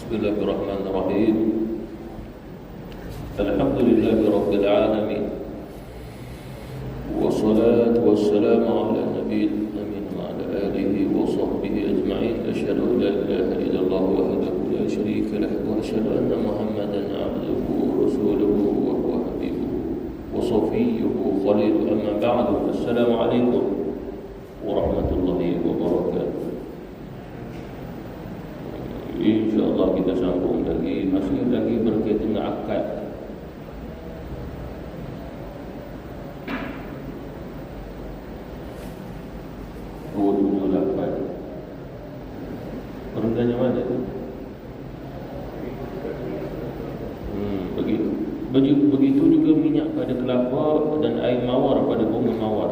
Bismillahirrahmanirrahim. Alhamdulillahirabbil alamin. Wassalatu wassalamu ala nabiyil amin wa ala alihi wa sahbihi ajma'in. Asyhadu an la ilaha illallah wahdahu la syarika lahu wa asyhadu anna Muhammadan 'abduhu wa rasuluhu wa huwa habibuhu wa safiyyuhu khaliluhu. Amma ba'du. Assalamu alaikum warahmatullahi wabarakatuh. InsyaAllah kita sambung lagi, masih lagi berkaitan dengan akad. Perundangnya mana tu? Begitu juga minyak pada kelapa dan air mawar pada bunga mawar.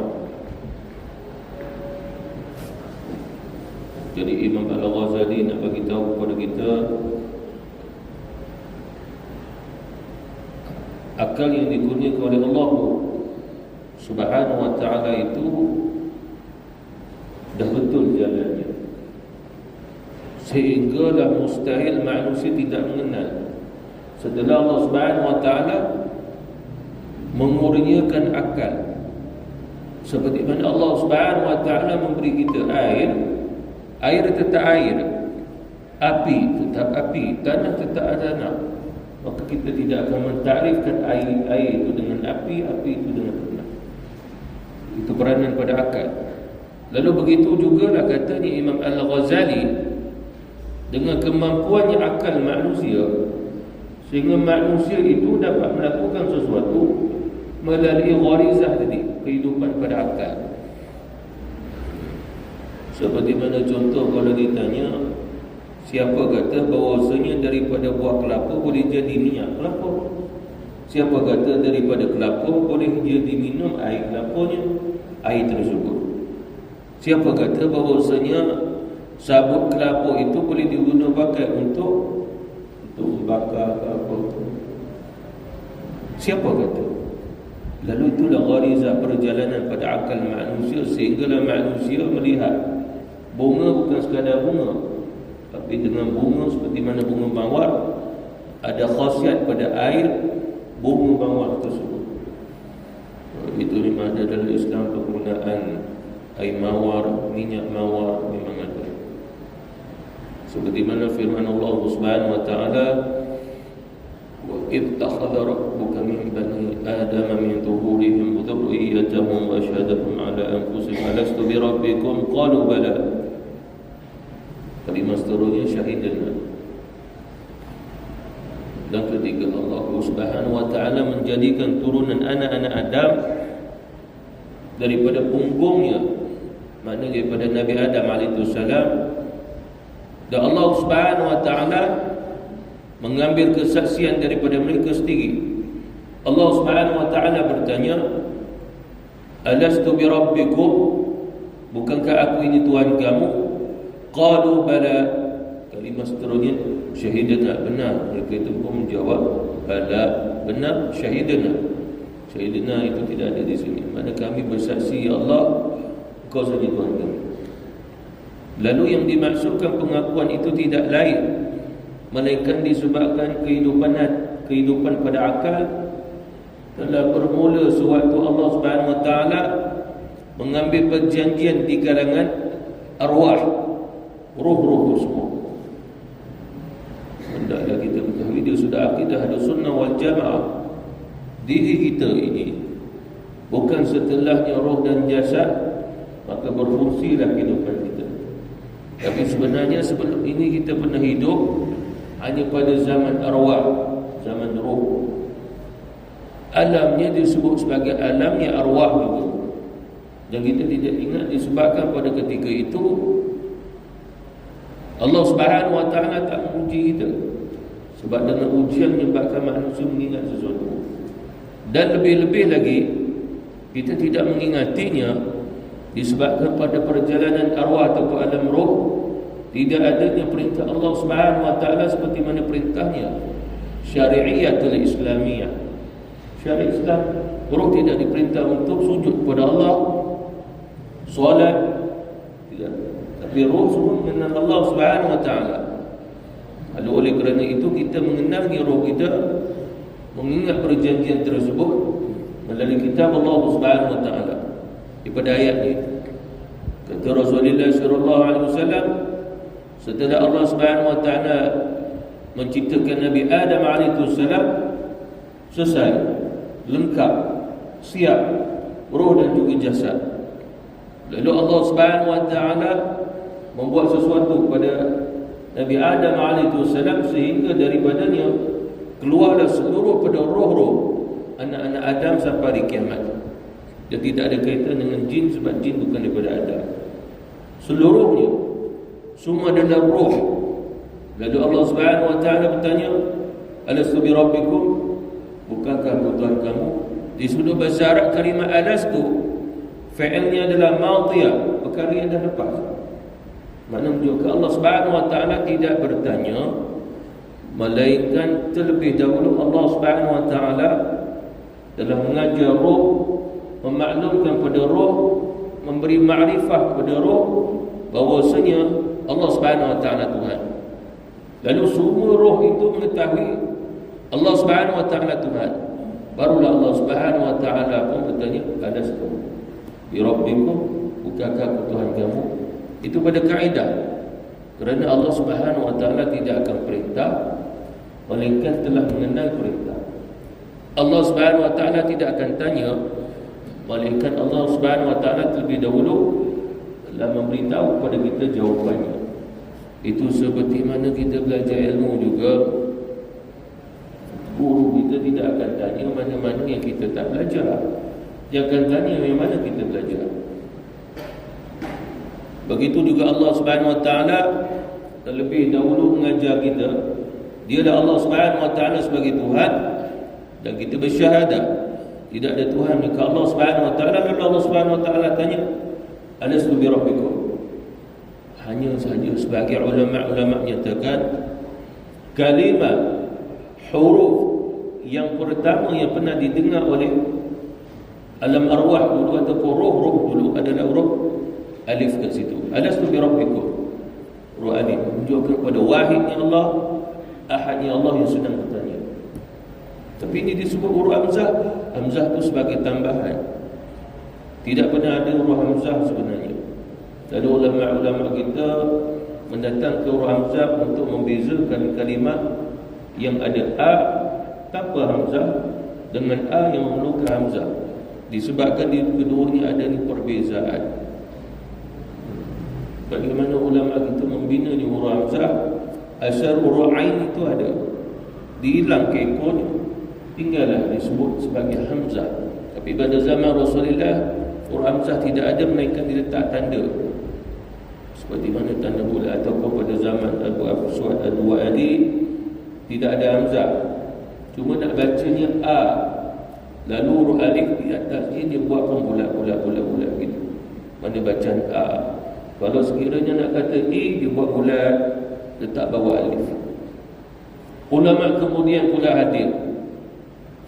Jadi Imam Al-Ghazali nak bagi tahu kepada kita, akal yang dikurniakan oleh Allah Subhanahu wa ta'ala itu dah betul jalannya, sehinggalah mustahil manusia tidak mengenal setelah Allah Subhanahu wa ta'ala mengurniakan akal. Seperti mana Allah Subhanahu wa ta'ala memberi kita air, air tetap air, api tetap api, tanah tetap tanah. Maka kita tidak akan mentakrifkan air itu dengan api itu dengan tanah. Itu peranan pada akal. Lalu begitu jugalah katanya Imam Al-Ghazali, dengan kemampuannya akal manusia, sehingga manusia itu dapat melakukan sesuatu melalui gharizah tadi, kehidupan pada akal. Seperti mana contoh kalau ditanya, siapa kata bahawasanya daripada buah kelapa boleh jadi minyak kelapa? Siapa kata daripada kelapa boleh jadi minum air kelapanya, air tersebut? Siapa kata bahawasanya sabut kelapa itu boleh digunakan pakai untuk bakar ke apa? Siapa kata? Lalu itulah gharizah perjalanan pada akal manusia, sehinggalah manusia melihat bunga bukan sekadar bunga, tapi dengan bunga seperti mana bunga mawar, ada khasiat pada air bunga mawar tersebut. Itu memang ada dalam Islam, penggunaan air mawar, minyak mawar memang ada. Seperti mana firman Allah Subhanahu wa ta'ala, wa idh takhadha rabbuka min bani adama min zuhurihim dhurriyyatahum wa ashhadahum ala anfusihim alastu bi rabbikum qalu bala. Kalimat seterusnya syahidana. Dan ketika Allah Subhanahu wa ta'ala menjadikan turunan anak-anak Adam daripada punggungnya, maknanya daripada Nabi Adam alaihissalam, dan Allah Subhanahu wa ta'ala mengambil kesaksian daripada mereka sendiri. Allah Subhanahu wa ta'ala bertanya, alastu bi rabbikum, bukankah aku ini Tuhan kamu? Qalu bala. Kalimah seterusnya syahidana, benar. Mereka itu pun menjawab bala, benar, syahidana. Syahidana itu tidak ada di sini. Mana kami bersaksi, ya Allah, Kau saja Tuhan kami. Lalu yang dimaksudkan pengakuan itu tidak lain melainkan disebabkan kehidupan pada akal telah bermula sewaktu Allah Subhanahu wa ta'ala mengambil perjanjian di kalangan arwah, roh-roh itu semua. Hendaklah kita ketahui dia sudah akidah Ahlussunnah wal Jamaah. Diri kita ini bukan setelahnya roh dan jasad maka berfungsilah kehidupan kita. Tapi sebenarnya sebelum ini kita pernah hidup hanya pada zaman arwah, zaman roh. Alamnya disebut sebagai alamnya arwah juga. Dan kita tidak ingat disebabkan pada ketika itu Allah Subhanahu wa ta'ala tak menguji kita. Sebab dengan ujian menyebabkan manusia mengingat sesuatu. Dan lebih-lebih lagi, kita tidak mengingatinya disebabkan pada perjalanan arwah atau ke alam roh tidak adanya perintah Allah Subhanahu wa ta'ala seperti mana perintahnya syari'iyatul islamiyah. Syariat Islam, roh tidak diperintah untuk sujud kepada Allah, solat, tidak. Tapi roh semua mengenal Allah Subhanahu wa ta'ala. Lalu oleh kerana itu kita mengenali roh kita, mengingat perjanjian tersebut melalui kitab Allah Subhanahu wa taala. Pada ayat ini kata Rasulullah sallallahu alaihi wasallam, setelah Allah Subhanahu wa taala menciptakan Nabi Adam alaihi salam, selesai, lengkap, siap roh dan juga jasad. Lalu Allah Subhanahu wa taala membuat sesuatu pada Nabi Adam alaihi salam sehingga daripadanya keluarlah seluruh pada roh-roh anak-anak Adam sampai hari kiamat. Dia tidak ada kaitan dengan jin, sebab jin bukan daripada Adam. Seluruhnya semua adalah roh. Lalu Allah Subhanahu wa taala bertanya, alastu bi rabbikum, bukankah aku Tuhan kamu? Di sudut bahasa Arab kalimah alastu fi'ilnya adalah madhiyah, perkara yang dah lepas. Maknanya juga Allah Subhanahu wa taala tidak bertanya, melainkan terlebih dahulu Allah Subhanahu wa taala dalam mengajar roh, memaklumkan pada roh, memberi makrifah kepada roh bahawasanya Allah Subhanahu wa taala Tuhan. Lalu semua roh itu mengetahui Allah Subhanahu wa taala Tuhan. Barulah Allah Subhanahu wa taala pun bertanya, alastu bi rabbikum, bukankah aku Tuhan kamu? Itu pada kaedah. Kerana Allah Subhanahu wa taala tidak akan perintah melainkan telah mengenal perintah. Allah Subhanahu wa taala tidak akan tanya, melainkan Allah Subhanahu wa taala terlebih dahulu telah memberitahu kepada kita jawapannya. Itu seperti mana kita belajar ilmu juga, guru kita tidak akan tanya mana-mana yang kita tak belajar. Dia akan tanya yang mana kita belajar. Begitu juga Allah Subhanahu wa taala terlebih dahulu mengajar kita. Dialah Allah Subhanahu wa taala sebagai Tuhan, dan kita bersyahadah tidak ada Tuhan melainkan Allah Subhanahu wa taala. Lalu Allah Subhanahu wa taala tanya, alastu bi rabbikum. Hanya sahaja sebagai ulama-ulama menyatakan kalimah huruf yang pertama yang pernah didengar oleh alam arwah dulu ataupun roh-roh dulu adalah huruf alif kat situ. Alastu bi rabbikum. Huruf alif menunjukkan kepada wahidnya Allah, ahadnya Allah yang sedang bertanya. Tapi ini disebut huruf hamzah. Hamzah itu sebagai tambahan. Tidak pernah ada huruf hamzah sebenarnya. Lalu ulama-ulama kita mendatangkan huruf hamzah untuk membezakan kalimat yang ada a tanpa hamzah dengan a yang memerlukan hamzah. Disebabkan di keduanya ada ni perbezaan. Bagaimana ulama kita membina ni huruf hamzah? Asal huruf ain itu ada, dihilang ke ekornya, tinggallah disebut sebagai hamzah. Tapi pada zaman Rasulullah, huruf hamzah tidak ada melainkan diletak tanda, seperti mana tanda bulat. Ataupun pada zaman Abu Suad Ad-Duwali tidak ada hamzah, cuma nak bacanya a, lalu huruf alif di atasnya dia buat pun bulat gitu. Mana bacaan a. Kalau sekiranya nak kata i, dia buat bulat, letak bawah alif. Ulama kemudian pula hadir.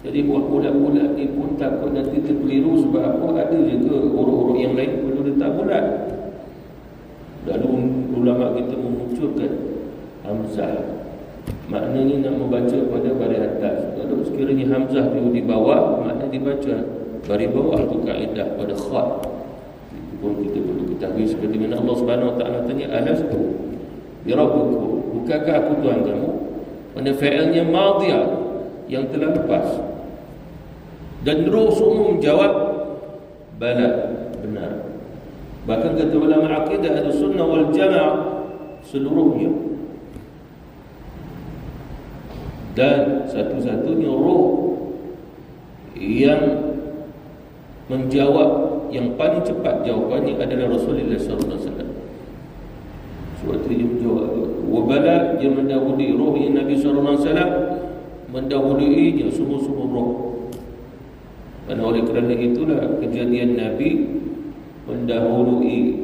Jadi buat bulat-bulat ni pun takut nanti terkeliru, sebab apa? Ada juga huruf-huruf yang lain perlu letak bulat. Lalu ulama kita memunculkan hamzah. Maknanya nak membaca pada baris atas. Kalau sekiranya hamzah tu di bawah, maknanya dibaca baris bawah. Itu kaedah pada khat. Itu pun kita perlu ketahui. Seperti mana Allah Subhanahu wa taala tanya, alastu bi rabbikum, bukankah aku Tuhan kamu? Pada fi'ilnya madhiyah yang telah lepas. Dan roh semua menjawab, bala, benar. Bahkan kata ulama akidah Ahlussunnah wal Jamaah seluruhnya. Dan satu-satunya roh yang menjawab, yang paling cepat jawapannya adalah Rasulullah sallallahu alaihi wasallam. Suatu dia menjawab, wabala, dia mendahului roh yang Nabi sallallahu alaihi wasallam, mendahuluinya semua-semua roh. Dan oleh kerana itulah kejadian Nabi mendahului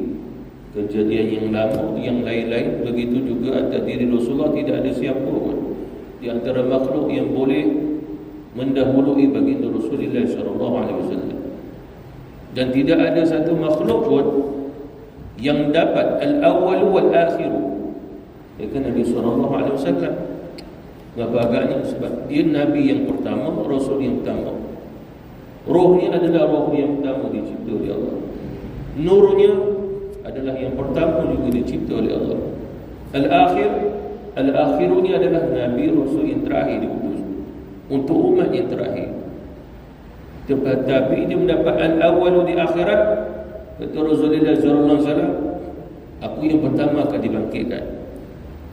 kejadian yang lama, yang lain-lain. Begitu juga atas diri Rasulullah tidak ada siapa pun di antara makhluk yang boleh mendahului baginda Rasulullah sallallahu alaihi wasallam. Dan tidak ada satu makhluk pun yang dapat al-awwal wal akhir, Iaitu Nabi SAW. Kenapa agaknya? Sebab dia Nabi yang pertama, Rasul yang pertama. Roh ni adalah roh yang pertama dicipta oleh Allah. Nurnya adalah yang pertama juga dicipta oleh Allah. Al-akhir ni adalah Nabi Rasul yang terakhir diutus untuk umat yang terakhir. Tapi dia mendapat al-awwal di akhirat. Kata Rasulullah sallallahu alaihi wasallam, aku yang pertama akan dibangkitkan.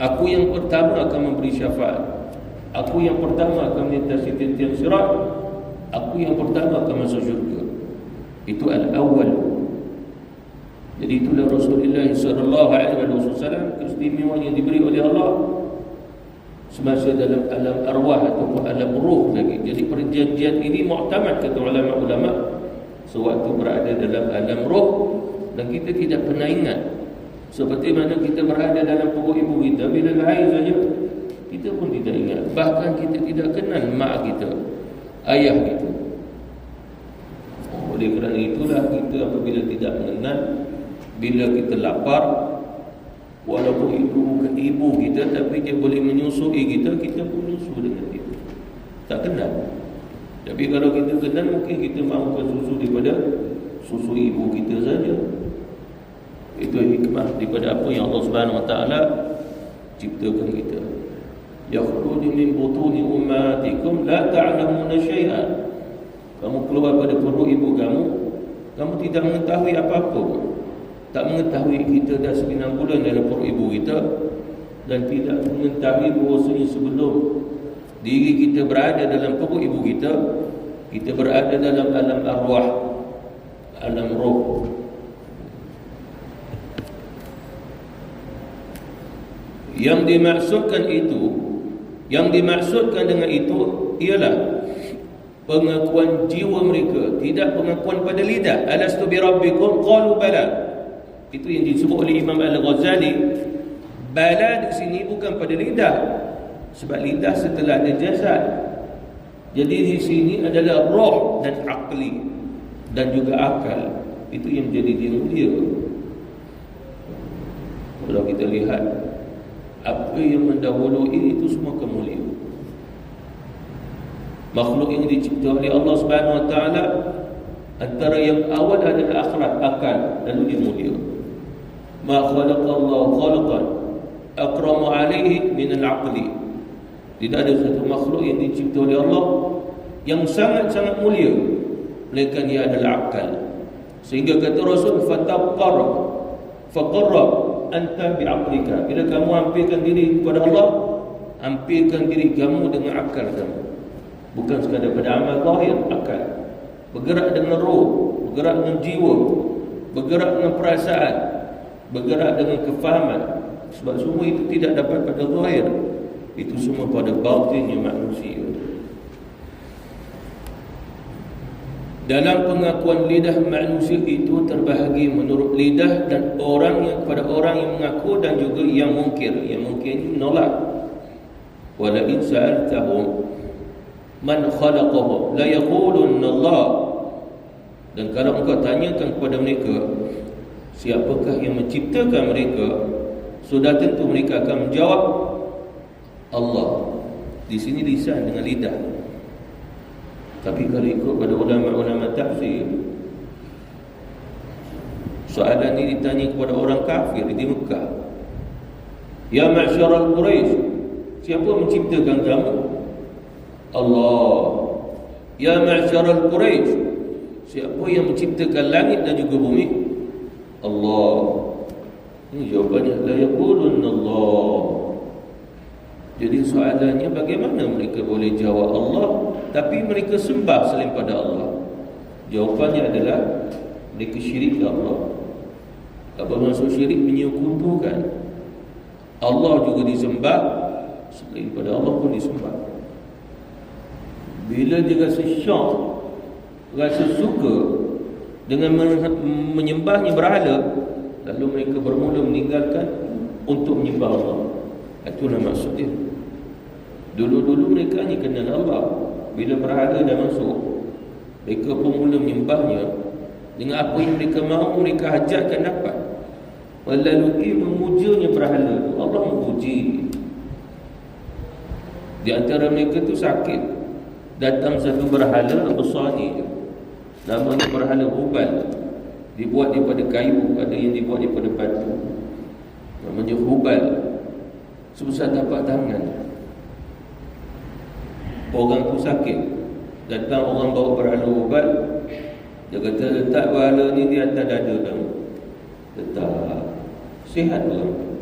Aku yang pertama akan memberi syafaat. Aku yang pertama akan melintasi tiang sirat. Aku yang pertama akan masuk syurga. Itu al-awwal. Jadi itulah Rasulullah sallallahu alaihi wasallam, keistimewaan yang diberi oleh Allah semasa dalam alam arwah ataupun alam ruh lagi. Jadi perjanjian ini muktamad kata ulama-ulama sewaktu berada dalam alam roh, dan kita tidak pernah ingat. Seperti mana kita berada dalam perut ibu kita, bila lahir saja kita pun tidak ingat. Bahkan kita tidak kenal mak kita, ayah kita. Oleh kerana itulah kita apabila tidak mengenal, bila kita lapar, walaupun itu bukan ibu kita, tapi dia boleh menyusui kita, kita pun menyusu dengan dia. Tak kenal. Tapi kalau kita kenal, mungkin kita mahukan susu daripada susu ibu kita saja. Itu hikmah daripada apa yang Allah Subhanahu Wa Taala ciptakan kita. Yakhruju min butuni ummatikum la ta'lamuna syai'an. Kamu keluar pada perut ibu kamu, kamu tidak mengetahui apa-apa. Tak mengetahui kita dah 9 bulan dalam perut ibu kita, dan tidak mengetahui bahawasanya sebelum diri kita berada dalam perut ibu kita, kita berada dalam alam arwah, alam roh. Yang dimaksudkan dengan itu ialah pengakuan jiwa mereka, tidak pengakuan pada lidah. Alastu bi rabbikum qalu bala. Itu yang disebut oleh Imam Al-Ghazali. Bala di sini bukan pada lidah, sebab lidah setelah ada jasad. Jadi di sini adalah roh dan akli dan juga akal. Itu yang menjadi diri dia. Kalau kita lihat apa yang mendahului itu semua kemuliaan. Makhluk yang dicipta oleh Allah Subhanahu Wa Taala, antara yang awal adalah akhirat, akal, lalu dia mulia. Ma khalaqallahu khalqan akramu alaihi min al-aqli. Tidak ada satu makhluk yang dicipta oleh Allah yang sangat-sangat mulia melainkan dia adalah akal. Sehingga kata Rasul, faqarrab anta bi'aqlika. Bila kamu hampirkan diri kepada Allah, hampirkan diri kamu dengan akal kamu. Bukan sekadar pada amal zahir, akal. Bergerak dengan roh, bergerak dengan jiwa, bergerak dengan perasaan, bergerak dengan kefahaman. Sebab semua itu tidak dapat pada zahir, itu semua pada batinnya manusia. Dalam pengakuan lidah manusia itu terbahagi menurut lidah dan orang yang kepada orang yang mengaku dan juga yang mungkir. Yang mungkir ini menolak. Wala in sa'altahum man khalaqahum la yaqulunna Allah. Dan kalau engkau tanyakan kepada mereka siapakah yang menciptakan mereka, sudah tentu mereka akan menjawab Allah. Di sini lisan dengan lidah. Tapi kalau ikut pada ulama-ulama tafsir, soalan ini ditanya kepada orang kafir di Mekah. Ya ma'syaral Quraisy, siapa menciptakan kamu? Allah. Ya ma'syaral Quraisy, siapa yang menciptakan langit dan juga bumi? Allah. Ini jawabannya, la yaqulunna Allah. Jadi soalannya, bagaimana mereka boleh jawab Allah tapi mereka sembah selain pada Allah? Jawapannya adalah mereka syirik ke Allah. Apa maksud syirik? Menyekutukan. Allah juga disembah, selain pada Allah pun disembah. Bila dia rasa syok, rasa suka dengan menyembahnya berhala, lalu mereka bermula meninggalkan untuk menyembah Allah. Itulah maksud dia. Dulu-dulu mereka hanya kenal Allah. Bila berhala dah masuk, mereka pun mula menyembahnya. Dengan apa yang mereka mahu, mereka hajatkan dapat. melalui memujanya berhala tu. Allah memuji. Di antara mereka tu sakit, datang satu berhala besar ni, namanya berhala Hubal, dibuat daripada kayu, ada yang dibuat daripada batu, namanya Hubal, sebesar tapak tangan. Orang tu sakit, datang orang bawa berhala Hubal, dia kata letak berhala ni di atas dada kamu, letak, sihat orang.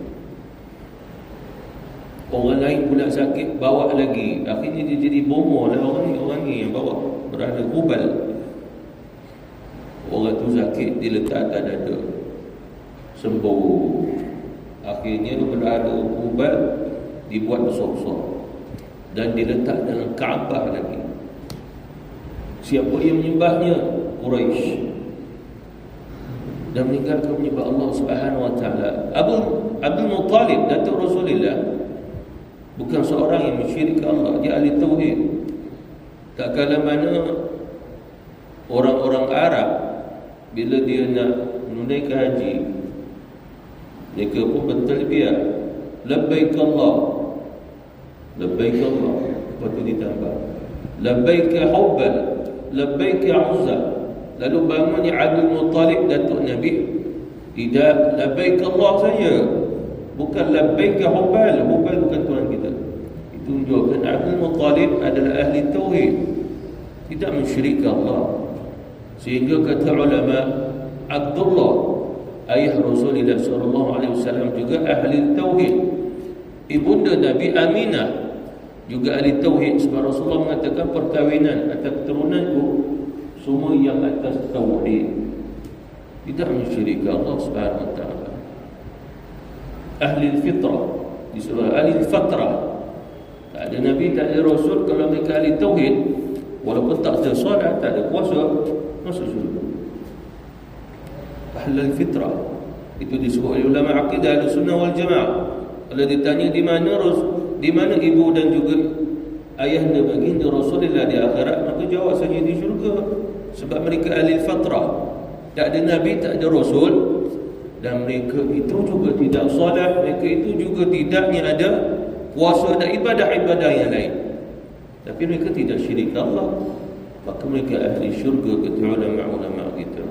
Orang lain pula sakit, bawa lagi. Akhirnya dia jadi bomoh lah orang ni yang bawa berhala Hubal. Orang tu sakit, dia letak atas dada, sembuh. Akhirnya berhala Hubal dibuat besar-besar dan diletak dalam Kaabah lagi. Siapa yang menyembahnya? Quraisy. Dan meninggalkan menyembah Allah Subhanahu wa taala. Abdul Muttalib, datuk Rasulullah, bukan seorang yang mensyirikkan Allah, dia ahli tauhid. Tak kala mana orang-orang Arab bila dia nak menunaikan haji, mereka pun bertalbiyah, labbaik Allah, labbaik Allah. Lepas tu ditambah labbaik Hubal, labbaik Uzza. Lalu bangunnya Abdul Muttalib, datuk Nabi, tidak labbaik Allah saja, bukan labbaik Hubal. Hubal bukan Tuhan kita. Itu menunjukkan Abdul Muttalib adalah ahli tauhid, tidak mensyirikkan Allah. Sehingga kata ulama, Abdullah ayah Rasulullah SAW juga ahli tauhid. Ibunda Nabi Aminah juga ahli tauhid, sebab Rasulullah mengatakan perkahwinan atau keturunanku semua yang atas tauhid, tidak mensyirikkan Allah Subhanahu wa taala. Ahli fitrah, di surah ahli fatrah, tak ada Nabi, tak ada Rasul. Kalau mereka ahli tauhid, walaupun tak ada solat, tak ada puasa, masuk syurga. Ahli fitrah itu disebut oleh ulama akidah Ahlussunnah wal Jamaah. Kalau ditanya di mana ibu dan juga ayahnya baginda Rasulullah di akhirat, maka jawab saja di syurga, sebab mereka ahli fatrah. Tak ada Nabi, tak ada Rasul, dan mereka itu juga tidak solat, mereka itu juga tidaknya ada puasa dan ibadah-ibadah yang lain, tapi mereka tidak syirik Allah, maka mereka ahli syurga, kata ulama-ulama kita.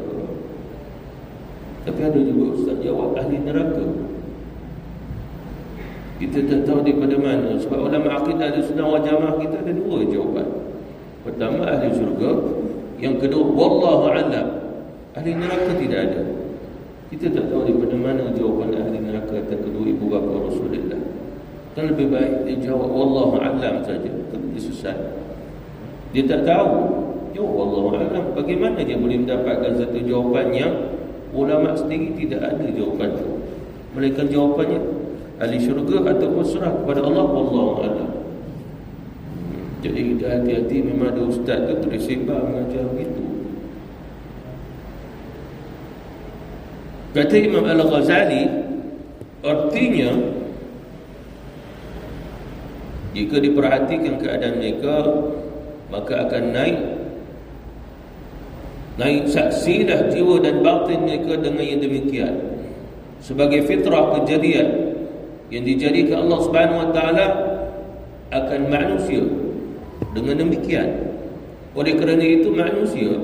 Tapi ada juga ustaz jawab ahli neraka. Kita tak tahu daripada mana, sebab ulama akidah Ahlussunnah wal Jamaah kita ada dua jawapan. Pertama ahli syurga, yang kedua wallahu a'lam, ahli neraka tidak ada. Kita tak tahu daripada mana jawapan ahli neraka atas kedua ibu bapa Rasulullah. Kan lebih baik dia jawab wallahu a'lam saja, tapi dia sesat. Dia tak tahu, jawab wallahu a'lam. Bagaimana dia boleh mendapatkan satu jawapan yang ulama sendiri tidak ada jawapan itu? Melainkan jawapannya ahli syurga ataupun serah kepada Allah, wallahu a'lam. Jadi hati-hati, memang ada ustaz tu tersebar mengajar begitu. Kata Imam Al-Ghazali, artinya jika diperhatikan keadaan mereka, maka akan naik saksilah jiwa dan batin mereka dengan yang demikian, sebagai fitrah kejadian yang dijadikan Allah Subhanahu wa taala akan manusia dengan demikian. Oleh kerana itu manusia,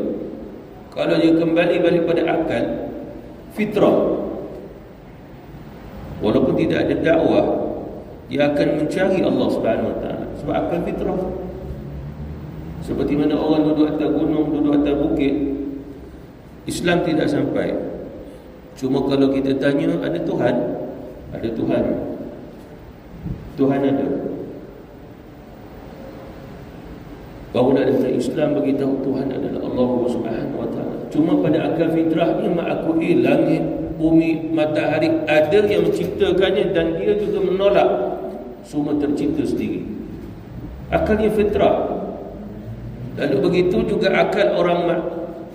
kalau dia kembali balik pada akal fitrah, walaupun tidak ada dakwah, dia akan mencari Allah Subhanahu wa taala, sebab akal fitrah. Seperti mana orang duduk atas gunung, duduk atas bukit, Islam tidak sampai. Cuma kalau kita tanya, ada Tuhan? Ada Tuhan. Tuhan ada. Barulah dalam Islam beritahu Tuhan adalah Allah Subhanahu wa taala. Cuma pada akal fitrah ni mengakui langit, bumi, matahari ada yang menciptakannya, dan dia juga menolak semua tercipta sendiri. Akalnya fitrah. Lalu begitu juga akal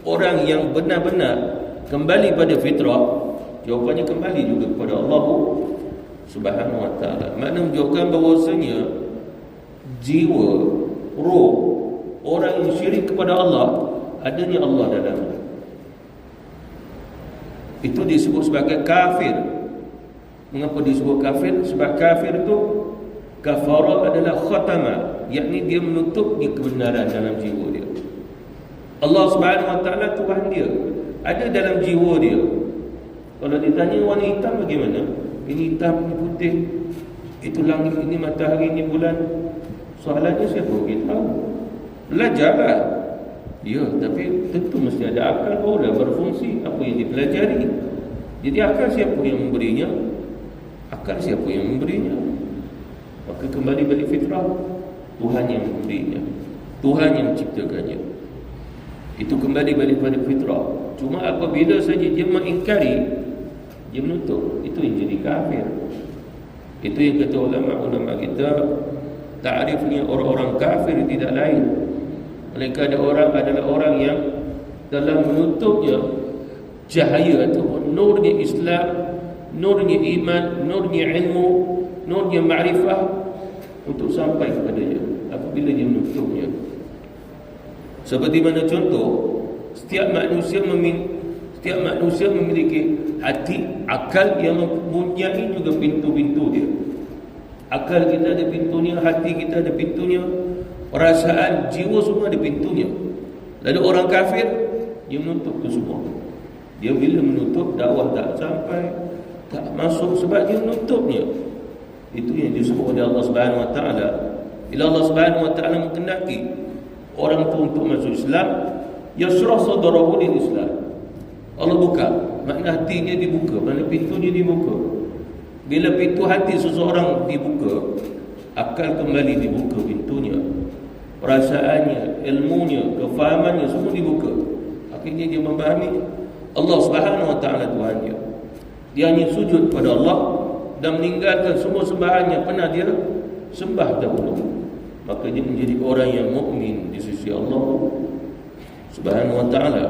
orang yang benar-benar kembali pada fitrah, jawapannya kembali juga kepada Allah Subhanahu wa taala. Makna menunjukkan bahawasanya jiwa, roh orang yang syirik kepada Allah, adanya Allah dalam itu disebut sebagai kafir. Mengapa disebut kafir? Sebab kafir itu kafara adalah khatama, yakni dia menutup di kebenaran dalam jiwa dia. Allah Subhanahu Wa Taala Tuhan dia ada dalam jiwa dia. Kalau ditanya warna hitam bagaimana? Ini hitam, ini putih, itu langit, ini matahari, ini bulan. Soalannya siapa kita tahu? Belajarlah. Ya, tapi tentu mesti ada akal barulah berfungsi apa yang dipelajari. Jadi akal siapa yang memberinya? Akal siapa yang memberinya? Maka kembali balik fitrah, Tuhan yang memberinya, Tuhan yang menciptakannya. Itu kembali balik pada fitrah. Cuma apabila saja dia mengingkari, dia menutup, itu yang jadi kafir. Itu yang kata ulama-ulama kita, ta'rifnya orang-orang kafir tidak lain, mereka adalah orang yang dalam menutupnya cahaya ataupun nurnya Islam, nurnya iman, nurnya ilmu, nurnya ma'rifah untuk sampai kepadanya. Apabila dia menutupnya, seperti mana contoh, setiap manusia memiliki hati, akal yang mempunyai juga pintu-pintu dia. Akal kita ada pintunya, hati kita ada pintunya, perasaan, jiwa semua ada pintunya. Lalu orang kafir, dia menutup itu semua. Dia bila menutup, dakwah tak sampai, tak masuk sebab dia menutupnya. Itu yang disebut oleh Allah Subhanahu Wa Taala. Bila Allah Subhanahu Wa Taala menghendaki orang itu untuk masuk Islam, yashrah sadrahu lil Islam. Allah buka, makna hatinya dibuka, makna pintunya dibuka. Bila pintu hati seseorang dibuka, akal kembali dibuka pintunya, perasaannya, ilmunya, kefahamannya semua dibuka. Akhirnya dia memahami Allah Subhanahu Wa Taala Tuhan dia. Dia hanya sujud pada Allah dan meninggalkan semua sembahan yang pernah dia sembah dahulu. Maka dia menjadi orang yang mukmin di sisi Allah Subhanahu Wa Taala.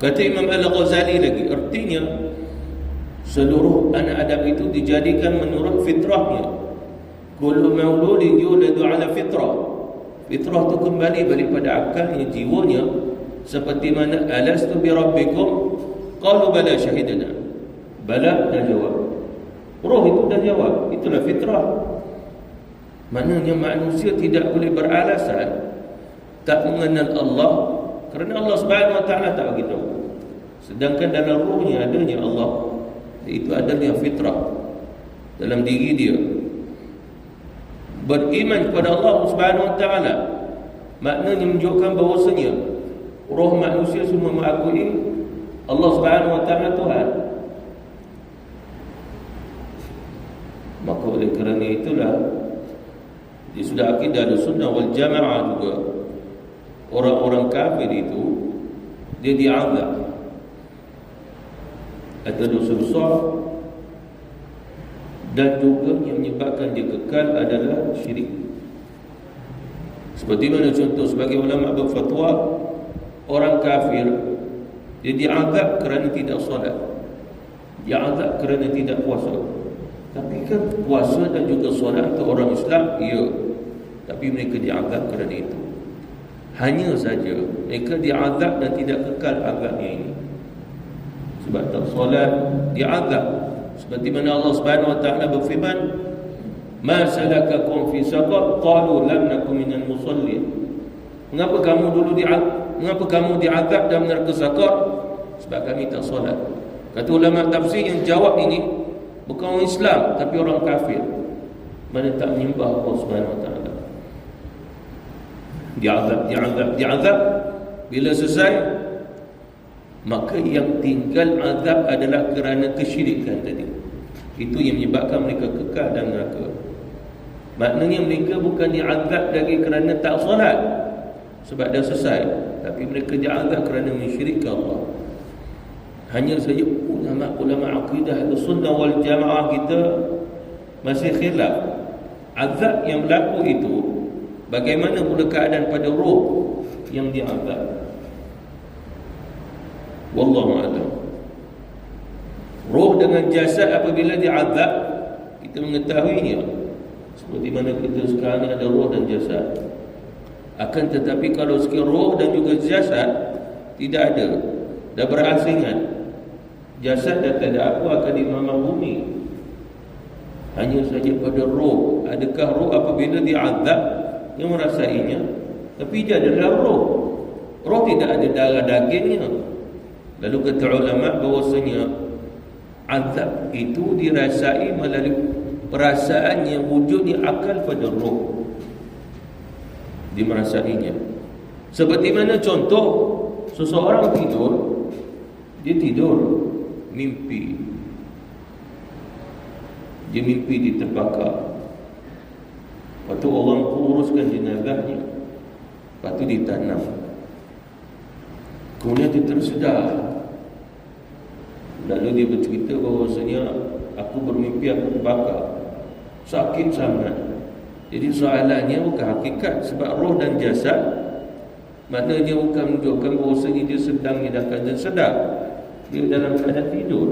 Kata Imam Al-Ghazali lagi, artinya seluruh anak Adam itu dijadikan menurut fitrahnya. Kullu mauludin yuladu ala fitrah. Fitrah itu kembali balik pada akalnya, jiwanya. Seperti mana alastu bi rabbikum qalu bala syahidana. Bala dah jawab, roh itu dah jawab. Itulah fitrah. Maknanya manusia tidak boleh beralasan tak mengenal Allah, kerana Allah Subhanahu Wa Taala tak beritahu. Sedangkan dalam rohnya adanya Allah. Itu adalah fitrah dalam diri dia. Beriman kepada Allah Subhanahu Wa Taala maknanya menunjukkan bahawasanya roh manusia semua mengakui Allah Subhanahu Wa Taala Tuhan. Maka oleh kerana itulah di sudah akidah Sunnah wal Jamaah juga, orang-orang kafir itu dia diazab atau dosa besar, dan juga yang menyebabkan dia kekal adalah syirik. Seperti mana contoh, sebagai ulama berfatwa, orang kafir dia diazab kerana tidak solat, diazab kerana tidak puasa. Tapi kan puasa dan juga solat untuk orang Islam, ya, tapi mereka diazab kerana itu. Hanya saja mereka diazab dan tidak kekal azabnya ini. Sebab tak solat diazab. Seperti mana Allah Subhanahu Wa Taala berfirman, "Ma salakakum fi saqar? Qalu lam nakum minal musallin." Mengapa kamu diazab dalam neraka Saqar? Sebab kami tak solat. Kata ulama tafsir yang jawab ini bukan orang Islam tapi orang kafir, mana tak menyembah Allah Subhanahu Wa Taala. Diazab. Bila selesai, maka yang tinggal azab adalah kerana kesyirikan tadi. Itu yang menyebabkan mereka kekal dalam neraka. Maknanya mereka bukan diazab lagi kerana tak solat sebab dah selesai, tapi mereka diazab kerana mensyirikkan Allah. Hanya saja ulama akidah Sunnah wal Jamaah kita masih khilaf. Azab yang berlaku itu, bagaimana pula keadaan pada roh yang diazab? Wallahu a'lam. Roh dengan jasad apabila diazab, kita mengetahuinya. Seperti mana kita sekarang ada roh dan jasad. Akan tetapi kalau sekiranya roh dan juga jasad tidak ada, dah berasingan, Jasad dah tak ada apa akan dimamah bumi. Hanya saja pada roh. Adakah roh apabila diazab dia merasainya? Tapi dia adalah roh. Roh tidak ada darah dagingnya. Lalu kata ulama bahawasanya azab itu dirasai melalui perasaan yang wujudnya akal pada roh. Dia merasainya. Seperti mana contoh seseorang tidur, dia tidur mimpi. Dia mimpi dia terbakar. Lepas tu orang uruskan jenazahnya. Lepas tu ditanam. Kemudian dia tersedar. Lalu dia bercerita bahawasanya aku bermimpi aku terbakar. Sakit sangat. Jadi soalannya bukan hakikat. Sebab roh dan jasad maknanya bukan menunjukkan bahawasanya dia sedang dalam keadaan sedar. Dia dalam keadaan tidur.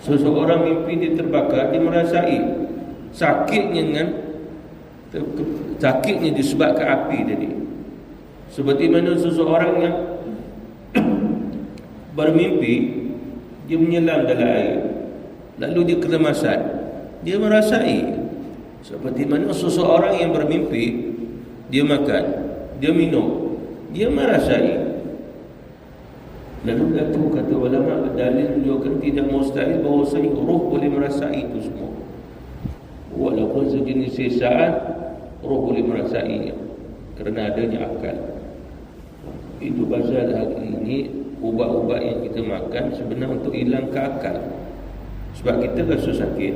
Seseorang mimpi dia terbakar, dia merasai sakitnya disebabkan api tadi. Seperti mana seseorang yang bermimpi dia menyelam dalam air, lalu dia keremasan, dia merasai. Seperti mana seseorang yang bermimpi dia makan, dia minum, dia merasai. Lalu kata ulama dalil menunjukkan tidak mustahil bahawasanya roh boleh merasai itu semua. Walaupun sejenis sesaan, roh boleh merasainya kerana adanya akal. Itu pasal hari ini ubat-ubat yang kita makan sebenarnya untuk hilang ke akal. Sebab kita rasa sakit,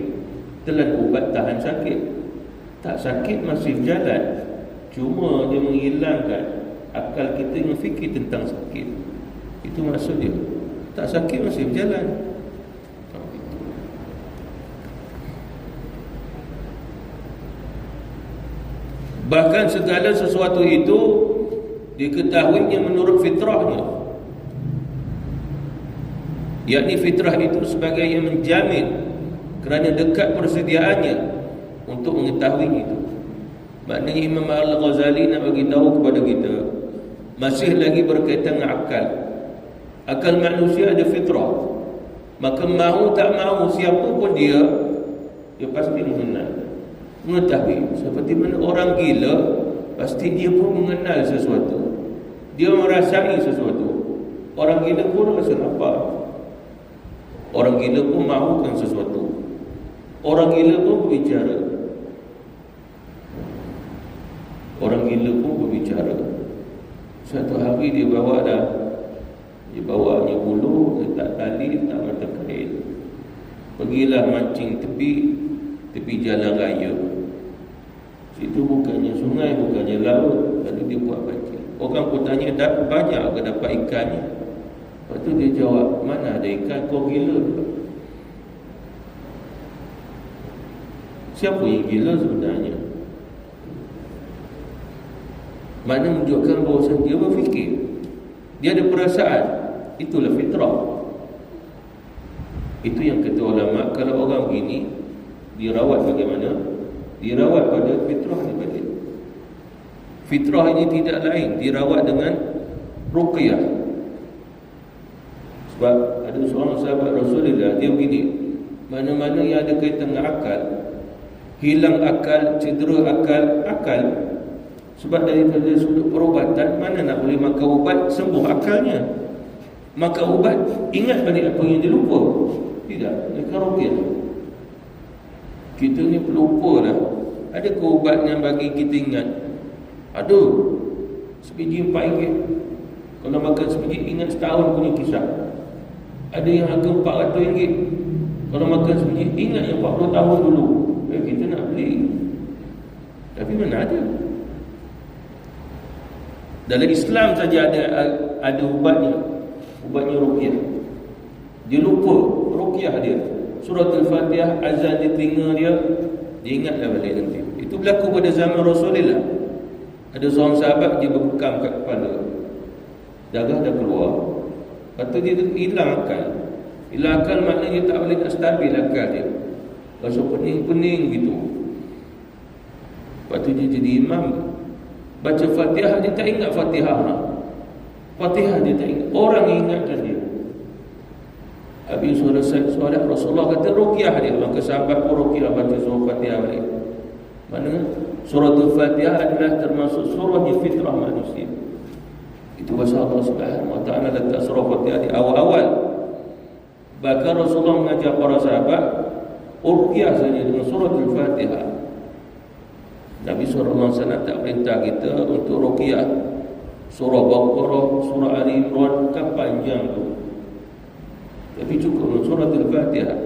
telan ubat tahan sakit. Tak sakit masih berjalan, cuma dia menghilangkan akal kita yang fikir tentang sakit. Itu maksud dia. Tak sakit masih berjalan. Bahkan segala sesuatu itu diketahuinya menurut fitrahnya, yakni fitrah itu sebagai yang menjamin kerana dekat persediaannya untuk mengetahui itu. Maknanya Imam Al-Ghazali nak bagi tahu kepada kita masih lagi berkaitan dengan akal. Akal manusia ada fitrah. Maka mahu tak mahu siapa pun dia pasti mengetahui. Seperti mana orang gila, pasti dia pun mengenal sesuatu, dia merasai sesuatu. Orang gila pun rasa lapar, orang gila pun mahukan sesuatu, orang gila pun berbicara, orang gila pun berbicara. Satu hari dia bawanya bulu, letak tali, letak mata kail, pergilah mancing tepi jalan raya. Situ bukannya sungai, bukannya laut. Lalu dia buat pancing. Orang pun tanya, banyak ke dapat ikannya? Lepas tu dia jawab, mana ada ikan, kau gila. Siapa yang gila sebenarnya? Mana menunjukkan bahawa dia berfikir, dia ada perasaan. Itulah fitrah. Itu yang kata ulama, kalau orang begini dirawat bagaimana? Dirawat pada fitrah ni balik. Fitrah ini tidak lain, dirawat dengan ruqyah. Sebab ada seorang sahabat Rasulullah, dia begini, mana-mana yang ada kaitan dengan akal, hilang akal, cedera akal. Sebab daripada sudut perubatan, mana nak boleh makan ubat sembuh akalnya. Makan ubat, ingat balik apa yang dia lupa. Tidak, dia ruqyah. Kita ni pelupa lah. Ada ke ubat yang bagi kita ingat? Ada. Sebiji RM4. Kalau makan sebiji, ingat setahun punya kisah. Ada yang harga RM400. Kalau makan sebiji, ingat yang 40 tahun dulu. Kita nak beli. Tapi mana ada? Dalam Islam saja ada ubatnya. Ubatnya ruqyah. Dia lupa ruqyah dia. Surah Al-Fatihah, azan di telinga dia ingatlah balik nanti. Itu berlaku pada zaman Rasulullah. Ada seorang sahabat, dia berbekam kat kepala, darah dah keluar. Lepas tu dia hilang akal. Hilang akal maknanya tak boleh nak stabil akal dia, rasa pening-pening gitu. Lepas tu dia jadi imam, baca Fatihah, dia tak ingat Fatihah. Fatihah dia tak ingat, orang yang ingatkan dia. Habis selesai solat, Rasulullah kata ruqyah dia. Maka sahabat pun ruqyah baca surah Fatihah balik. Mana surah Al-Fatihah adalah termasuk surah di fitrah manusia. Itu pasal Allah Subhanahu wa taala letak surah Fatihah di awal-awal. Bahkan Rasulullah mengajar para sahabat ruqyah saja dengan surah Al-Fatihah. Nabi sallallahu alaihi wasallam tak perintah kita untuk ruqyah surah Baqarah, surah Ali Imran kan panjang tu. Tapi cukup surah Al-Fatihah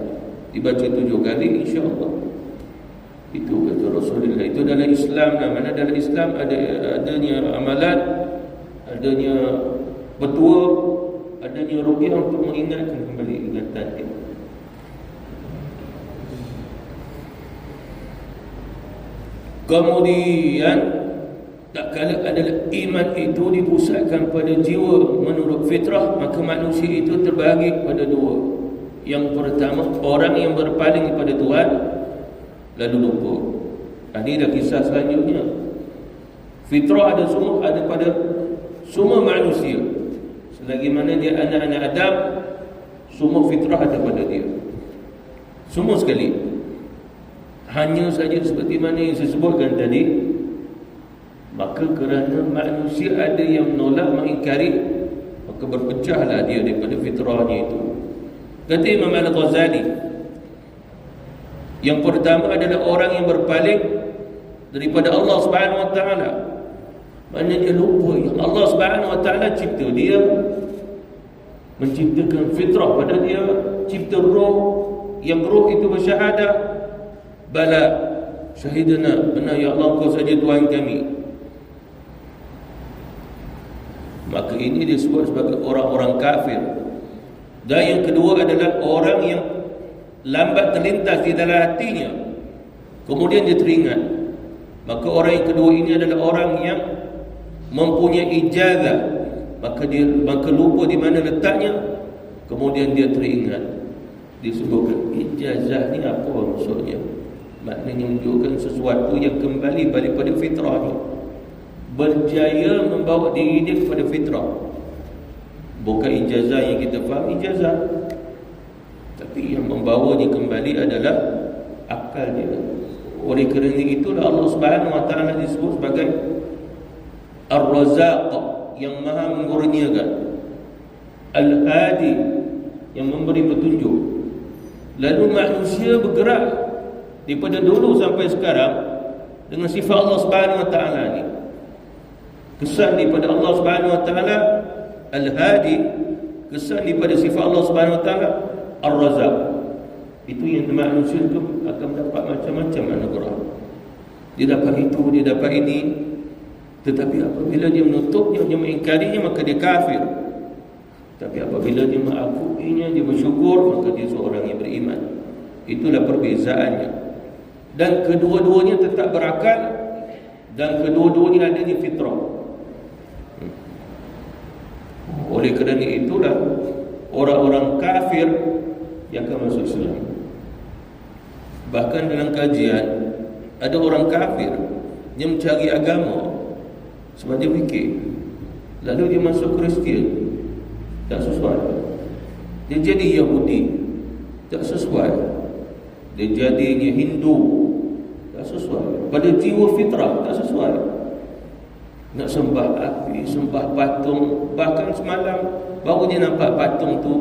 dibaca 7 kali insya-Allah. Itu kata Rasulullah. Itu dalam Islam. Mana dalam Islam adanya amalan, adanya petua, adanya ruqyah untuk mengingatkan kembali ingatan dia. Kemudian tak kala adalah iman itu dipusatkan pada jiwa menurut fitrah, maka manusia itu terbahagi pada dua. Yang pertama, orang yang berpaling kepada Tuhan lalu lupa. Ini dah kisah selanjutnya. Fitrah ada pada semua manusia. Selagi mana dia anak-anak Adam, semua fitrah ada pada dia. Semua sekali. Hanya saja seperti mana yang saya sebutkan tadi, maka kerana manusia ada yang menolak, mengingkari, maka berpecahlah dia daripada fitrahnya itu. Kata Imam Al-Ghazali, yang pertama adalah orang yang berpaling daripada Allah Subhanahu wa taala. Maknanya dia lupa yang Allah Subhanahu wa taala cipta dia, menciptakan fitrah pada dia, cipta roh, yang roh itu bersyahadah, bala syahidana, benar ya Allah kau saja Tuhan kami. Maka ini disebut sebagai orang-orang kafir. Dan yang kedua adalah orang yang lambat terlintas di dalam hatinya, kemudian dia teringat. Maka orang yang kedua ini adalah orang yang mempunyai ijazah, maka lupa di mana letaknya, kemudian dia teringat. Disebutkan ijazah ni apa maksudnya? Maknanya menunjukkan sesuatu yang kembali balik pada fitrahnya, berjaya membawa diri dia kepada fitrah. Bukan ijazah yang kita faham ijazah, tapi yang membawanya kembali adalah akal dia. Oleh kerana itulah Allah Subhanahu wa taala disebut sebagai Ar-Razzaq, yang maha mengurniakan, Al-Hadi, yang memberi petunjuk. Lalu manusia bergerak daripada dulu sampai sekarang dengan sifat Allah Subhanahu wa taala ni. Kesan daripada Allah Subhanahu wa taala Al-Hadi, kesan daripada sifat Allah Subhanahu wa taala Ar-Razzaq. Itu yang manusia itu akan dapat macam-macam anugerah. Dia dapat itu, dia dapat ini. Tetapi apabila dia menutupnya, dia mengingkarinya, maka dia kafir. Tapi apabila dia mengakuinya, dia bersyukur, maka dia seorang yang beriman. Itulah perbezaannya. Dan kedua-duanya tetap berakal, dan kedua-duanya adanya fitrah. Oleh kerana itulah orang-orang kafir yang akan masuk Islam. Bahkan dalam kajian, ada orang kafir yang mencari agama sebab dia fikir, lalu dia masuk Kristian, tak sesuai. Dia jadi Yahudi, tak sesuai. Dia jadinya Hindu, tak sesuai. Pada jiwa fitrah, tak sesuai. Nak sembah api, sembah patung. Bahkan semalam baru dia nampak patung tu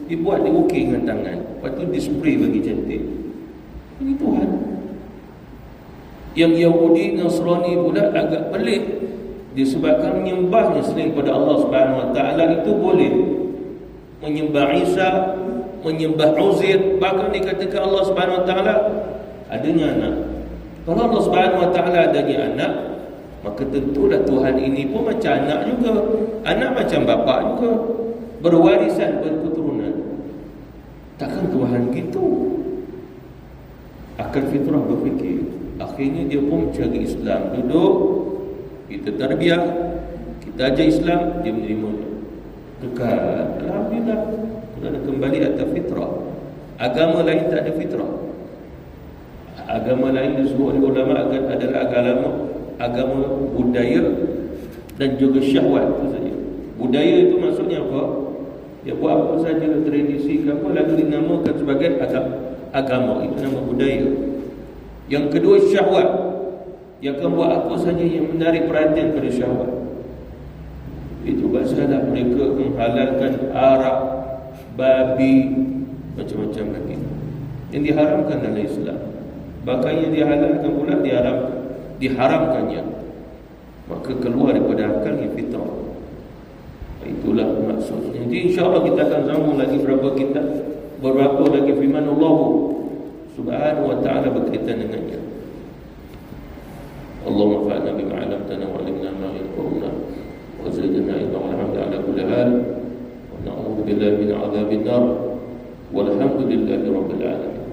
dibuat, diukir dengan tangan, lepas tu dispray bagi cantik. Ini Tuhan. Yang Yahudi, Nasrani pula agak pelik, disebabkan menyembahnya selain pada Allah Subhanahu wa taala itu boleh. Menyembah Isa, menyembah Uzair, bahkan dikatakan Allah Subhanahu wa taala adanya anak. Kalau Allah Subhanahu wa taala adanya anak, maka tentulah Tuhan ini pun macam anak juga. Anak macam bapa juga, berwarisan berketurunan. Takkan Tuhan gitu? Akal fitrah berfikir. Akhirnya dia pun mencari Islam. Duduk, kita tarbiyah, kita ajar Islam, dia menerima. Dekat, alhamdulillah, kerana kembali atas fitrah. Agama lain tak ada fitrah. Agama lain disebut oleh ulama adalah agama budaya dan juga syahwat, itu saja. Budaya itu maksudnya apa? Dia buat apa saja tradisi ke apa, lalu dinamakan sebagai agama. Itu nama budaya. Yang kedua, syahwat. Dia akan buat apa saja yang menarik perhatian pada syahwat. Itu pasalah mereka menghalalkan arak, babi, macam-macam lagi yang diharamkan dalam Islam. Bahkan yang dihalalkan pula diharamkannya. Maka keluar daripada akal yang fitrah. Itulah maksudnya. Jadi insya-Allah kita akan sambung lagi beberapa lagi firman Allah Subhanahu wa taala berkaitan dengannya. Allahumma fa'alna bima 'allamtana wa 'allimna ma yanfa'una wa zidna ilma walhamdu ala kulli hal wa na'udzu billahi min 'adzabil nar walhamdulillahi rabbil alamin.